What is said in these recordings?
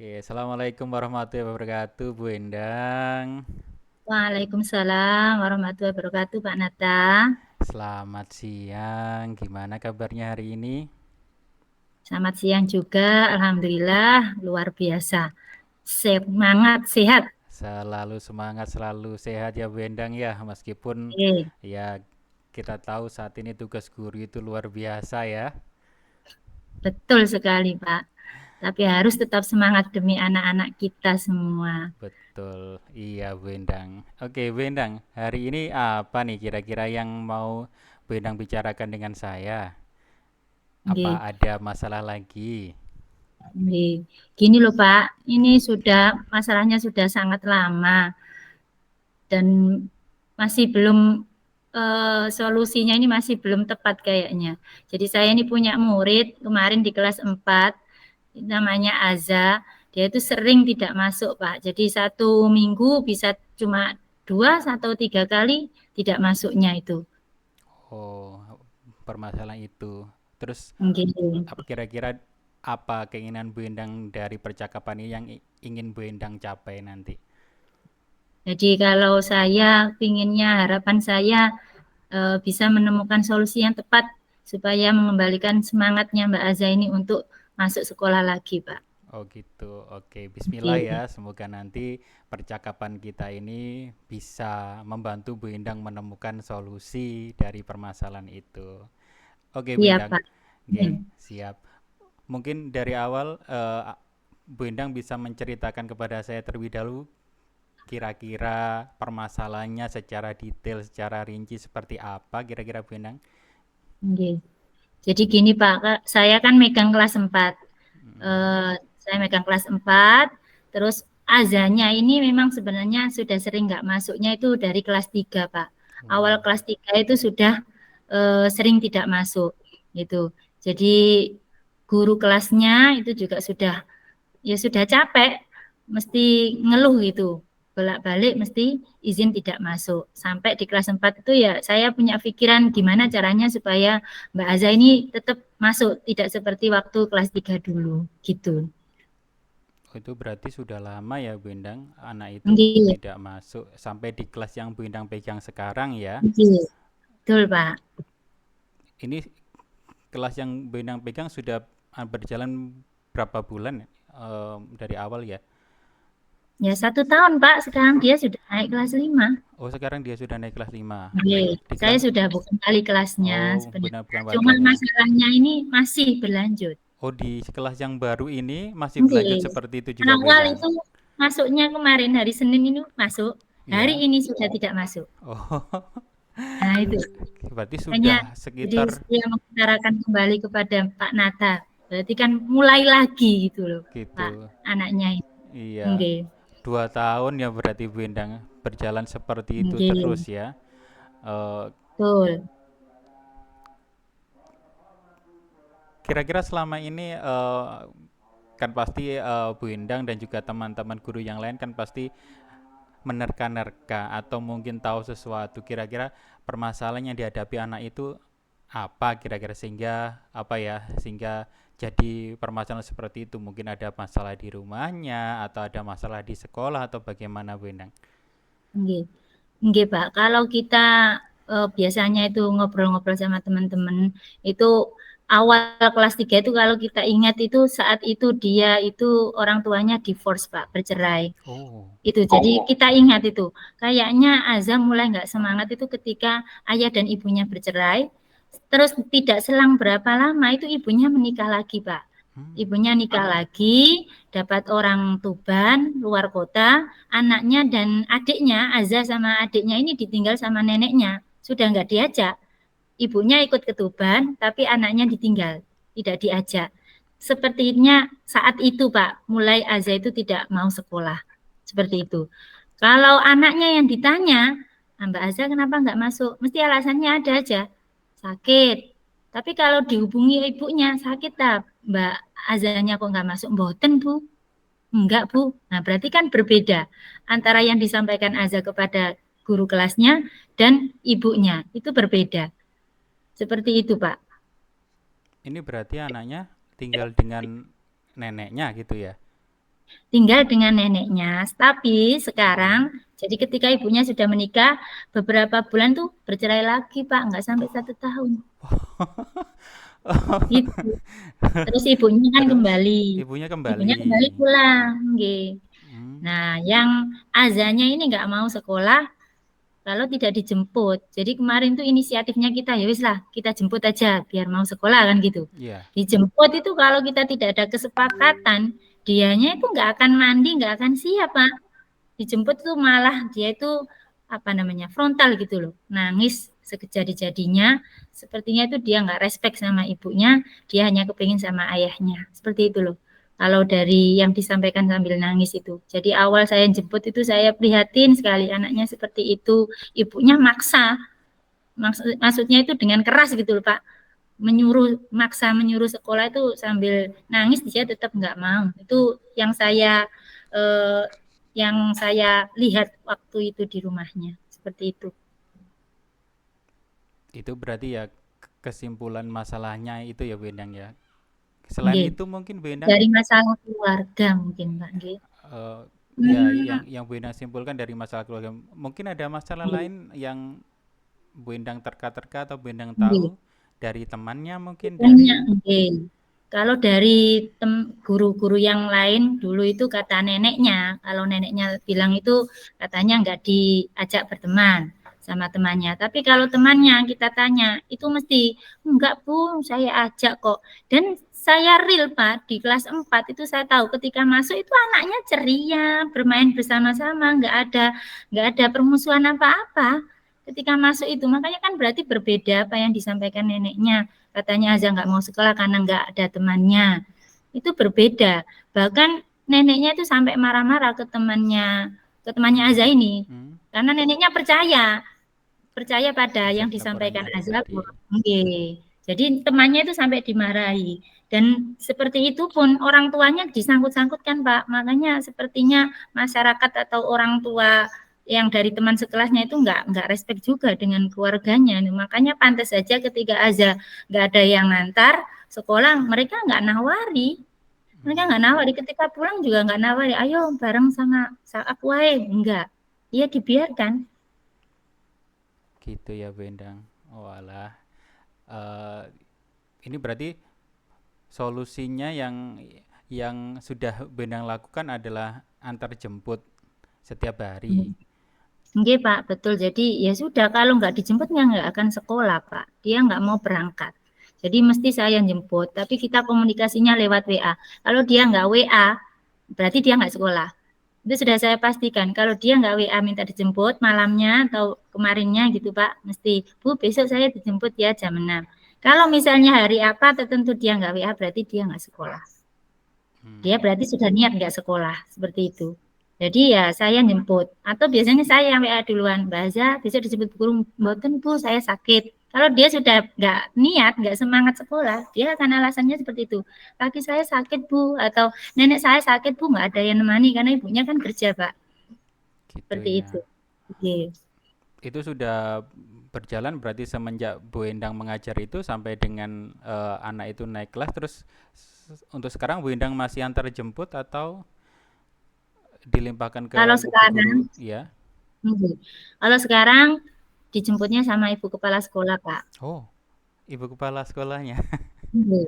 Oke, Assalamualaikum warahmatullahi wabarakatuh, Bu Endang. Waalaikumsalam warahmatullahi wabarakatuh, Pak Nata. Selamat siang, gimana kabarnya hari ini? Selamat siang juga, Alhamdulillah luar biasa. Semangat, sehat. Selalu semangat, selalu sehat ya Bu Endang ya, meskipun Oke, ya kita tahu saat ini tugas guru itu luar biasa ya. betul sekali, Pak. Tapi harus tetap semangat demi anak-anak kita semua. Betul, iya Bu Endang. Oke Bu Endang, hari ini apa nih kira-kira yang mau Bu Endang bicarakan dengan saya? Apa Oke, ada masalah lagi? oke. Gini loh, Pak. Ini sudah masalahnya sudah sangat lama dan masih belum solusinya ini masih belum tepat kayaknya. Jadi saya ini punya murid kemarin di kelas 4 namanya Aza, dia itu sering tidak masuk, Pak. Jadi satu minggu bisa cuma 2 atau 3 kali tidak masuknya itu. Oh, permasalahan itu. Terus Gitu. kira-kira apa keinginan Bu Endang dari percakapan ini yang ingin Bu Endang capai nanti? Jadi kalau saya pinginnya, harapan saya bisa menemukan solusi yang tepat supaya mengembalikan semangatnya Mbak Aza ini untuk masuk sekolah lagi, Pak. Oh gitu, oke. Bismillah ya, Gitu. semoga nanti percakapan kita ini bisa membantu Bu Endang menemukan solusi dari permasalahan itu. Oke Bu Iya, Endang, Pak. oke, siap. Mungkin dari awal Bu Endang bisa menceritakan kepada saya terlebih dahulu kira-kira permasalahannya secara detail, secara rinci seperti apa kira-kira Bu Endang? Oke. Jadi gini Pak, saya kan megang kelas 4. Mm, Eh, saya megang kelas 4, terus azannya ini memang sebenarnya sudah sering nggak masuknya itu dari kelas 3 Pak. Awal oh, kelas 3 itu sudah sering tidak masuk gitu. Jadi guru kelasnya itu juga sudah ya sudah capek, mesti ngeluh gitu. Bolak-balik mesti izin tidak masuk. Sampai di kelas 4 itu ya saya punya pikiran gimana caranya supaya Mbak Aza ini tetap masuk, tidak seperti waktu kelas 3 dulu gitu. itu berarti sudah lama ya Bu Endang, anak itu Nggih, tidak masuk sampai di kelas yang Bu Endang pegang sekarang ya. nggih. Betul, Pak. Ini kelas yang Bu Endang pegang sudah berjalan berapa bulan dari awal ya? Ya 1 tahun, Pak. Sekarang dia sudah naik kelas 5. Oh, sekarang dia sudah naik kelas 5. Nggih, Di saya kelas sudah bukan kali kelasnya Oh, sebenarnya. benar bukan Cuma wakilnya. masalahnya ini masih berlanjut. Oh, di kelas yang baru ini masih berlanjut Nggih. seperti itu juga Bu Awal Endang. itu masuknya kemarin hari Senin ini masuk, hari Iya. ini sudah tidak masuk. Oh, Nah itu berarti hanya sudah jadi sekitar saya mengutarakan kembali kepada Pak Nata. Berarti kan mulai lagi gitu loh, Pak gitu. anaknya ini. Iya, Nggih, 2 tahun ya berarti Bu Endang berjalan seperti itu nggih, terus ya. Eh, betul. Kira-kira selama ini kan pasti Bu Endang dan juga teman-teman guru yang lain kan pasti menerka-nerka atau mungkin tahu sesuatu. Kira-kira permasalahan yang dihadapi anak itu apa kira-kira sehingga apa ya sehingga jadi permasalahan seperti itu. Mungkin ada masalah di rumahnya atau ada masalah di sekolah atau bagaimana Bu Endang? Nggih. Nggih, Pak. Kalau kita biasanya itu ngobrol-ngobrol sama teman-teman, itu awal kelas 3 itu kalau kita ingat itu saat itu dia itu orang tuanya divorce, Pak, bercerai. Oh, Itu jadi kita ingat itu. Kayaknya Azam mulai nggak semangat itu ketika ayah dan ibunya bercerai. Terus tidak selang berapa lama itu ibunya menikah lagi, Pak. hmm. Ibunya nikah lagi, dapat orang Tuban, luar kota, anaknya dan adiknya, Azza sama adiknya ini ditinggal sama neneknya. Sudah nggak diajak. Ibunya ikut ke Tuban, tapi anaknya ditinggal, tidak diajak. Sepertinya saat itu, Pak, mulai Azza itu tidak mau sekolah. Seperti itu. Kalau anaknya yang ditanya, "Ah, Mbak Azza kenapa nggak masuk? Mesti alasannya ada aja. Sakit. Tapi kalau dihubungi ibunya, sakit tak? Mbak Azanya kok nggak masuk? Mboten, Bu. Enggak, Bu. Nah, berarti kan berbeda antara yang disampaikan Azza kepada guru kelasnya dan ibunya. Itu berbeda. Seperti itu, Pak. Ini berarti anaknya tinggal dengan neneknya gitu ya? tinggal dengan neneknya. Tapi sekarang, jadi ketika ibunya sudah menikah, beberapa bulan tuh bercerai lagi, Pak, nggak sampai 1 tahun. Gitu. Terus ibunya kan Terus kembali, ibunya ibunya kembali. kembali pulang, nggih. Hmm, Nah, yang azanya ini nggak mau sekolah kalau tidak dijemput. Jadi kemarin tuh inisiatifnya kita, ya wis lah, kita jemput aja biar mau sekolah kan gitu. iya. Dijemput itu kalau kita tidak ada kesepakatan, dianya itu nggak akan mandi, nggak akan siap, Pak. Dijemput tuh malah dia itu apa namanya frontal gitu loh, nangis sekejadi-jadinya. Sepertinya itu dia nggak respect sama ibunya, dia hanya kepingin sama ayahnya. Seperti itu loh. Kalau dari yang disampaikan sambil nangis itu. Jadi awal saya jemput itu saya prihatin sekali anaknya seperti itu. Ibunya maksa. Maksudnya itu dengan keras gitu loh Pak. Maksa menyuruh sekolah itu sambil nangis dia tetap nggak mau. Itu eh, yang saya lihat waktu itu di rumahnya. Seperti itu. Itu berarti ya kesimpulan masalahnya itu ya Bu Endang ya. Selain Nggih. itu mungkin Bu Endang Dari masalah keluarga mungkin Pak. Nggih. eh, ya Hmm, yang Bu Endang simpulkan dari masalah keluarga. Mungkin ada masalah nggih. lain yang Bu Endang terka-terka atau Bu Endang Nggih. tahu dari temannya mungkin Banyak, dari nggih. Kalau dari guru-guru yang lain dulu itu kata neneknya, kalau neneknya bilang itu katanya nggak diajak berteman sama temannya. Tapi kalau temannya kita tanya, itu mesti enggak Bu, saya ajak kok. Dan saya real Pak, di kelas 4 itu saya tahu ketika masuk itu anaknya ceria, bermain bersama-sama, nggak ada permusuhan apa-apa ketika masuk itu. Makanya kan berarti berbeda apa yang disampaikan neneknya. Katanya aja nggak mau sekolah karena nggak ada temannya. Itu berbeda. Bahkan neneknya itu sampai marah-marah ke temannya Aza ini. hmm, Karena neneknya percaya pada yang disampaikan laporannya Aza. berarti. Okay. Jadi temannya itu sampai dimarahi. Dan seperti itu pun orang tuanya disangkut-sangkutkan Pak. Makanya sepertinya masyarakat atau orang tua yang dari teman sekelasnya itu nggak respect juga dengan keluarganya. Makanya pantas saja ketika Aza nggak ada yang ngantar sekolah, mereka nggak nawari. Mereka Hmm, nggak nawari. Ketika pulang juga nggak nawari. Ayo bareng sama aku wae. Enggak. Iya dibiarkan. gitu ya Bu Endang. Oh alah. Eh, ini berarti solusinya yang sudah Bu Endang lakukan adalah antar jemput setiap hari. Nggih Pak, betul. Jadi ya sudah kalau nggak dijemput ya nggak akan sekolah Pak. Dia nggak mau berangkat. Jadi mesti saya yang jemput. Tapi kita komunikasinya lewat WA. Kalau dia nggak WA, berarti dia nggak sekolah. Itu sudah saya pastikan. Kalau dia nggak WA minta dijemput malamnya atau kemarinnya gitu Pak, mesti Bu besok saya dijemput ya jam 6. Kalau misalnya hari apa tertentu dia nggak WA, berarti dia nggak sekolah. Dia Hmm, berarti sudah niat nggak sekolah, seperti itu. Jadi ya saya jemput. Atau biasanya saya yang WA duluan. Bahasa besok disebut guru, mboten Bu, saya sakit. Kalau dia sudah nggak niat, nggak semangat sekolah, dia akan alasannya seperti itu. Kaki saya sakit Bu, atau nenek saya sakit Bu, nggak ada yang nemani karena ibunya kan kerja Pak. gitu Seperti itu. ya. Oke. Itu sudah berjalan berarti semenjak Bu Endang mengajar itu sampai dengan anak itu naik kelas terus untuk sekarang Bu Endang masih antar jemput atau dilimpahkan ke Kalau ibu sekarang, guru ya. kalau sekarang dijemputnya sama ibu kepala sekolah Pak. Oh, ibu kepala sekolahnya. Iya.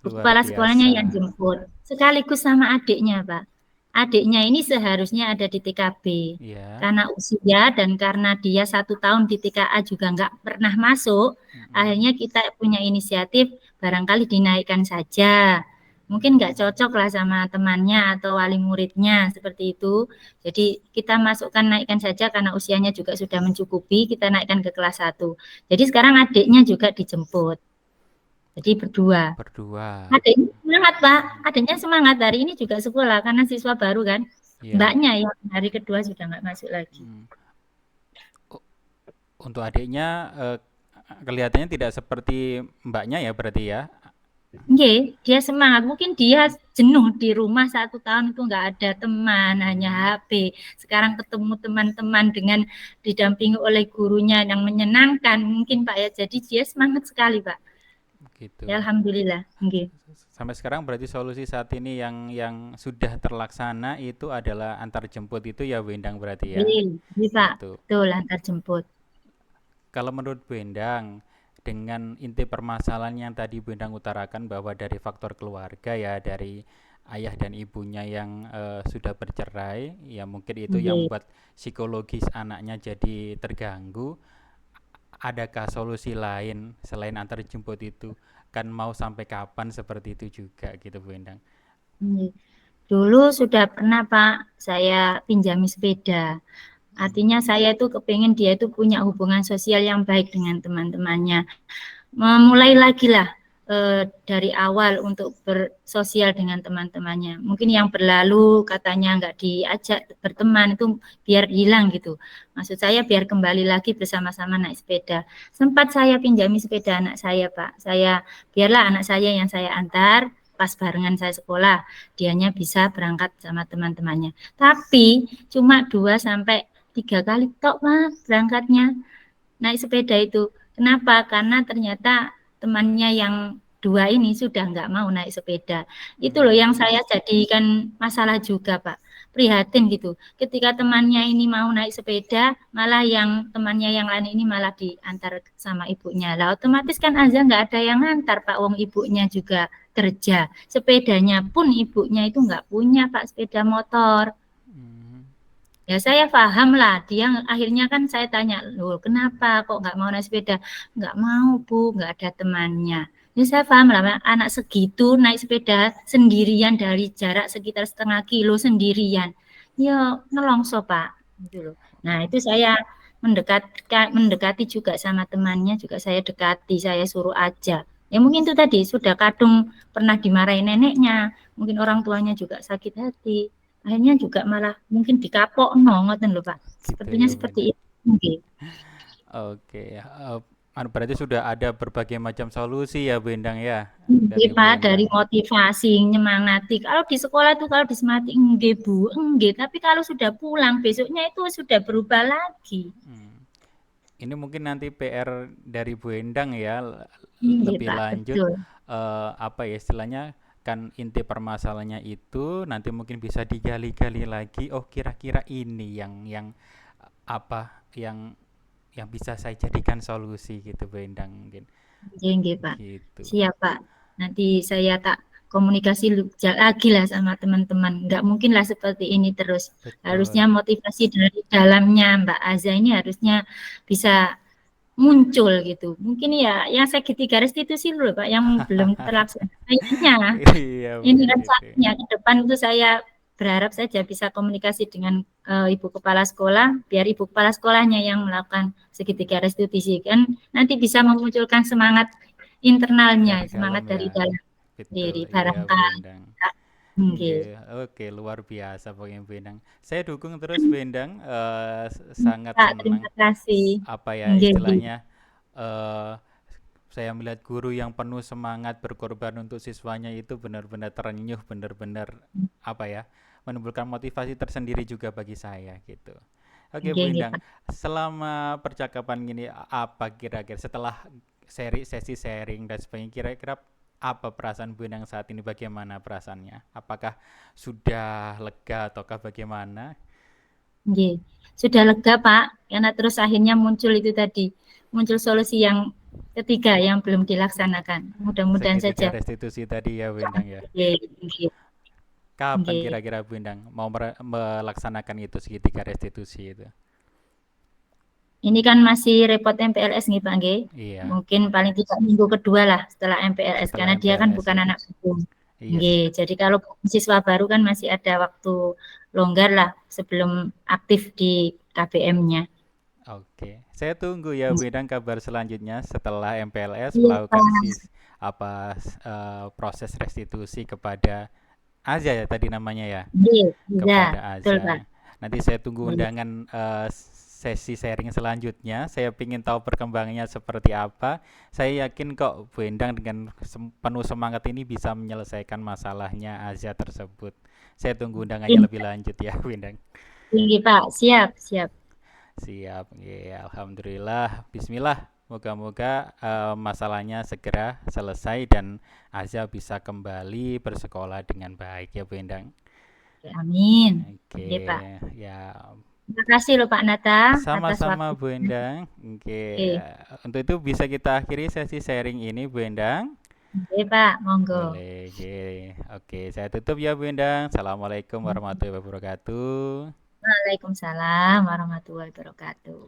Luar Kepala sekolahnya yang biasa. jemput, sekaligus sama adiknya, Pak. Adiknya ini seharusnya ada di TKB. Iya. Karena usia dan karena dia 1 tahun di TKA juga nggak pernah masuk, Mm-mm. akhirnya kita punya inisiatif barangkali dinaikkan saja. Mungkin nggak cocok lah sama temannya atau wali muridnya, seperti itu. Jadi kita masukkan naikkan saja karena usianya juga sudah mencukupi, kita naikkan ke kelas 1. Jadi sekarang adiknya juga dijemput. Jadi berdua. Berdua. Adanya semangat, Pak. Adanya semangat. Hari ini juga sekolah karena siswa baru kan. Iya. Mbaknya yang hari kedua sudah nggak masuk lagi. Hmm. U- Untuk adiknya kelihatannya tidak seperti mbaknya ya berarti ya. Nggih, dia semangat. Mungkin dia jenuh di rumah 1 tahun itu nggak ada teman, hanya Hmm. HP. Sekarang ketemu teman-teman dengan didampingi oleh gurunya yang menyenangkan, mungkin Pak ya. Jadi dia semangat sekali, Pak. gitu. Ya, alhamdulillah. Nggih. Sampai sekarang berarti solusi saat ini yang sudah terlaksana itu adalah antar jemput itu ya Bu Endang berarti ya. Nggih, nggih, Pak. Itu. Betul, antar jemput. Kalau menurut Bu Endang dengan inti permasalahan yang tadi Bu Endang utarakan bahwa dari faktor keluarga ya, dari ayah dan ibunya yang sudah bercerai, ya mungkin itu yang Nggih. membuat psikologis anaknya jadi terganggu. Adakah solusi lain selain antar jemput itu? Kan mau sampai kapan seperti itu juga gitu Bu Endang. Nggih. Dulu sudah pernah, Pak, saya pinjami sepeda. Artinya saya itu kepingin dia itu punya hubungan sosial yang baik dengan teman-temannya. Memulai lagi lah dari awal untuk bersosial dengan teman-temannya. Mungkin yang berlalu katanya nggak diajak berteman itu biar hilang gitu. Maksud saya biar kembali lagi bersama-sama naik sepeda. Sempat saya pinjami sepeda anak saya, Pak. Saya biarlah anak saya yang saya antar pas barengan saya sekolah, dianya bisa berangkat sama teman-temannya. Tapi cuma 2 sampai 3 kali tok, Pak, berangkatnya naik sepeda itu. Kenapa? Karena ternyata temannya yang 2 ini sudah nggak mau naik sepeda. Itu loh yang saya jadikan masalah juga, Pak. Prihatin gitu. Ketika temannya ini mau naik sepeda, malah yang temannya yang lain ini malah diantar sama ibunya. Lah otomatis kan aja nggak ada yang ngantar, Pak. Wong ibunya juga kerja. Sepedanya pun ibunya itu nggak punya, Pak, sepeda motor. Hmm, Ya saya paham lah, dia akhirnya kan saya tanya, loh kenapa kok nggak mau naik sepeda? Nggak mau Bu, nggak ada temannya. Ya saya paham lah, anak segitu naik sepeda sendirian dari jarak sekitar 0,5 kilo sendirian. Ya nelongso Pak, gitu loh. Nah itu saya mendekati juga sama temannya, juga saya dekati, saya suruh aja. Ya mungkin itu tadi, sudah kadung pernah dimarahin neneknya, mungkin orang tuanya juga sakit hati. Akhirnya juga malah mungkin dikapok no, ngoten lho Pak. gitu Sepertinya ya Bu seperti Endang. itu. Nggih. Oke, berarti sudah ada berbagai macam solusi ya Bu Endang ya Nggih dari Bu Pak, dari Endang. motivasi, nyemangati. Kalau di sekolah tuh kalau disemangati nggih Bu, nggih. Tapi kalau sudah pulang besoknya itu sudah berubah lagi. Hmm. Ini mungkin nanti PR dari Bu Endang ya Nggih lebih Pak, lanjut betul. apa ya istilahnya kan inti permasalahannya itu nanti mungkin bisa digali-gali lagi. Oh kira-kira ini yang apa yang bisa saya jadikan solusi gitu Bu Endang mungkin Nggih, nggih Pak. gitu. Siap Pak. Nanti saya tak komunikasi lagi lah sama teman-teman. Nggak mungkin lah seperti ini terus. Harusnya Betul. motivasi dari dalamnya Mbak Aza ini harusnya bisa muncul gitu. Mungkin ya yang segitiga restitusi dulu Pak yang belum terlaksana. Kayaknya Iya ini mungkin itu. rencananya ke depan itu saya berharap saja bisa komunikasi dengan Ibu Kepala Sekolah, biar Ibu Kepala Sekolahnya yang melakukan segitiga restitusi kan nanti bisa memunculkan semangat internalnya, Dari semangat dalam dari ya. dalam diri Betul. Iya Bu barangkali. Endang. Nggih. Nggih, oke luar biasa pokoknya Bu Endang. Saya dukung terus Bu Endang, sangat Pak, senang terima kasih. apa ya Nggih, nggih. istilahnya eh saya melihat guru yang penuh semangat berkorban untuk siswanya itu benar-benar terenyuh, benar-benar apa ya, menimbulkan motivasi tersendiri juga bagi saya gitu. Oke Nggih, Bu nggih, Endang, Pak. selama percakapan gini apa kira-kira setelah sesi sharing dan sebagainya kira-kira apa perasaan Bu Endang saat ini bagaimana perasaannya? Apakah sudah lega ataukah bagaimana? Nggih. Sudah lega, Pak, karena terus akhirnya muncul itu tadi, muncul solusi yang ketiga yang belum dilaksanakan. Mudah-mudahan Segitiga saja. restitusi tadi ya Bu Endang ya. Nggih, nggih, Kapan nggih. kira-kira Bu Endang mau melaksanakan itu segitiga restitusi itu? Ini kan masih repot MPLS nih, Pak, nggih. Iya, Mungkin paling tidak minggu kedua lah setelah MPLS, setelah karena dia kan MPLS bukan ya. anak baru. Iya, Nggih, jadi kalau siswa baru kan masih ada waktu longgar lah sebelum aktif di KBM-nya. oke. Saya tunggu ya Bu Endang kabar selanjutnya setelah MPLS Iya, melakukan Pak. proses restitusi kepada Aza ya tadi namanya ya, Nggih, iya, kepada betul, Pak. Aza. Nanti saya tunggu Iya. undangan sesi sharing selanjutnya. Saya ingin tahu perkembangannya seperti apa. Saya yakin kok Bu Endang dengan penuh semangat ini bisa menyelesaikan masalahnya Aza tersebut. Saya tunggu undangannya lebih lanjut ya Bu Endang. Tinggi, Pak. Siap, siap. Siap, ya, alhamdulillah. Bismillah. Moga-moga masalahnya segera selesai dan Azza bisa kembali bersekolah dengan baik ya Bu Endang. Oke, amin. Oke, Oke, Pak. ya Terima kasih loh Pak Nata atas sama-sama Bu waktunya. Endang. Oke, Oke, untuk itu bisa kita akhiri sesi sharing ini Bu Endang. oke Pak, monggo. Boleh, oke, saya tutup ya Bu Endang. Assalamualaikum warahmatullahi wabarakatuh. Waalaikumsalam warahmatullahi wabarakatuh.